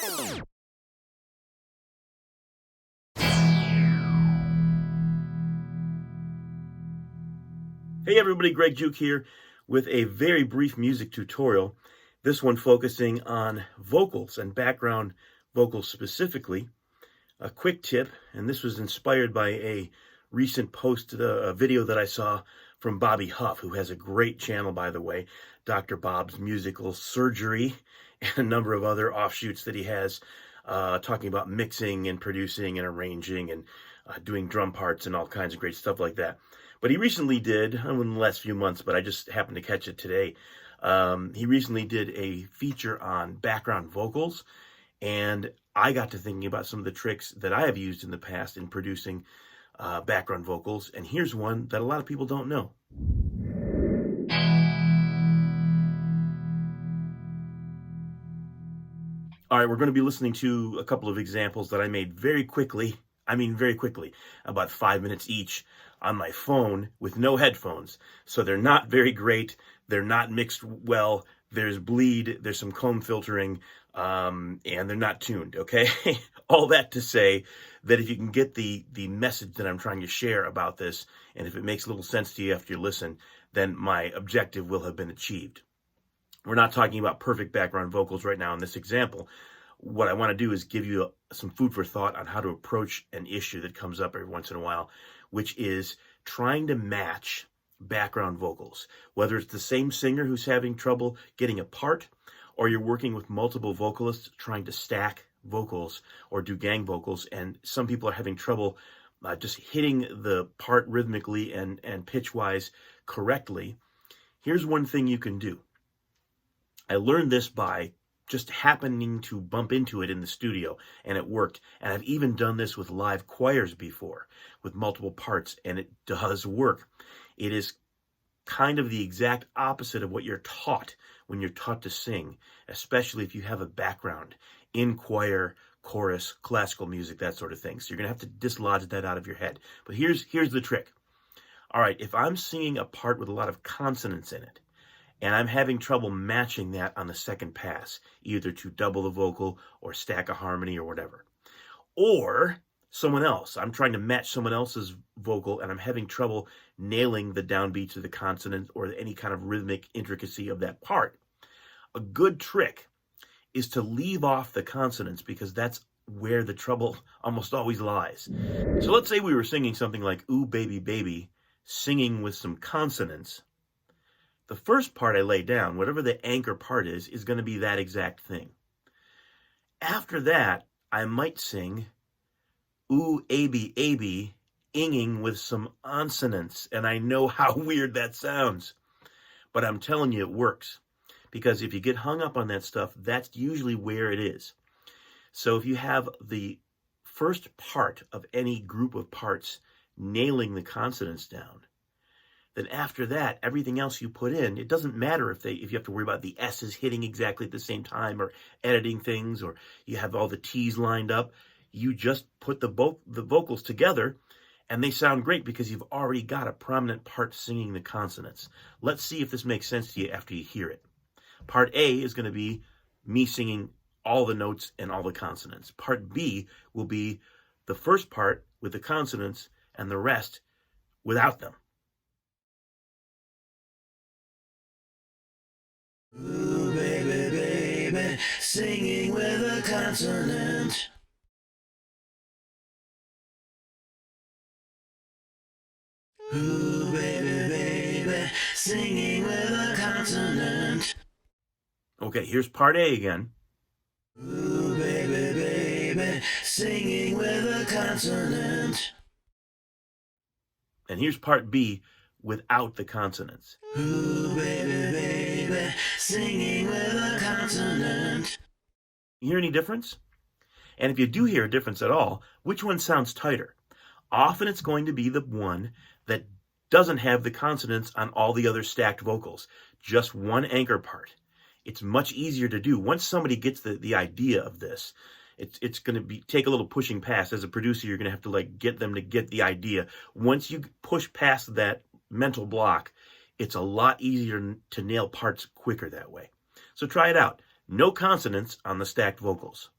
Hey everybody, Greg Juke here with a very brief music tutorial. This one focusing on vocals and background vocals specifically. A quick tip, and this was inspired by a recent post, a video that I saw from Bobby Huff, who has a great channel, by the way, Dr. Bob's Musical Surgery, and a number of other offshoots that he has, talking about mixing and producing and arranging and doing drum parts and all kinds of great stuff like that. But he recently did, in the last few months, but I just happened to catch it today. He recently did a feature on background vocals, and I got to thinking about some of the tricks that I have used in the past in producing background vocals, and here's one that a lot of people don't know. All right, we're going to be listening to a couple of examples that I made very quickly, about 5 minutes each on my phone with no headphones. So they're not very great. They're not mixed well. There's bleed, there's some comb filtering, and they're not tuned, okay? All that to say that if you can get the message that I'm trying to share about this, and if it makes a little sense to you after you listen, then my objective will have been achieved. We're not talking about perfect background vocals right now in this example. What I want to do is give you some food for thought on how to approach an issue that comes up every once in a while, which is trying to match background vocals. Whether it's the same singer who's having trouble getting a part, or you're working with multiple vocalists trying to stack vocals or do gang vocals, and some people are having trouble just hitting the part rhythmically and pitch-wise correctly. Here's one thing you can do. I learned this by just happening to bump into it in the studio, and it worked. And I've even done this with live choirs before, with multiple parts, and it does work. It is kind of the exact opposite of what you're taught when you're taught to sing, especially if you have a background in choir, chorus, classical music, that sort of thing. So you're going to have to dislodge that out of your head. But here's the trick. All right, if I'm singing a part with a lot of consonants in it, and I'm having trouble matching that on the second pass, either to double the vocal or stack a harmony or whatever. Or someone else, I'm trying to match someone else's vocal and I'm having trouble nailing the downbeat to the consonant or any kind of rhythmic intricacy of that part. A good trick is to leave off the consonants, because that's where the trouble almost always lies. So let's say we were singing something like "Ooh, Baby, Baby," singing with some consonants. The first part I lay down, whatever the anchor part is going to be that exact thing. After that, I might sing "Ooh, A-B, A-B," inging with some consonants, and I know how weird that sounds. But I'm telling you, it works. Because if you get hung up on that stuff, that's usually where it is. So if you have the first part of any group of parts nailing the consonants down, then after that, everything else you put in, it doesn't matter if you have to worry about the S's hitting exactly at the same time or editing things, or you have all the T's lined up. You just put the vocals together and they sound great because you've already got a prominent part singing the consonants. Let's see if this makes sense to you after you hear it. Part A is going to be me singing all the notes and all the consonants. Part B will be the first part with the consonants and the rest without them. Ooh, baby, baby, singing with a consonant. Ooh, baby, baby, singing with a consonant. Okay, here's part A again. Ooh, baby, baby, singing with a consonant. And here's part B without the consonants. Ooh, baby, baby, singing with a consonant. You hear any difference? And if you do hear a difference at all, which one sounds tighter? Often it's going to be the one that doesn't have the consonants on all the other stacked vocals, just one anchor part. It's much easier to do. Once somebody gets the idea of this, it's going to take a little pushing past. As a producer, you're going to have to get them to get the idea. Once you push past that mental block, it's a lot easier to nail parts quicker that way. So try it out. No consonants on the stacked vocals.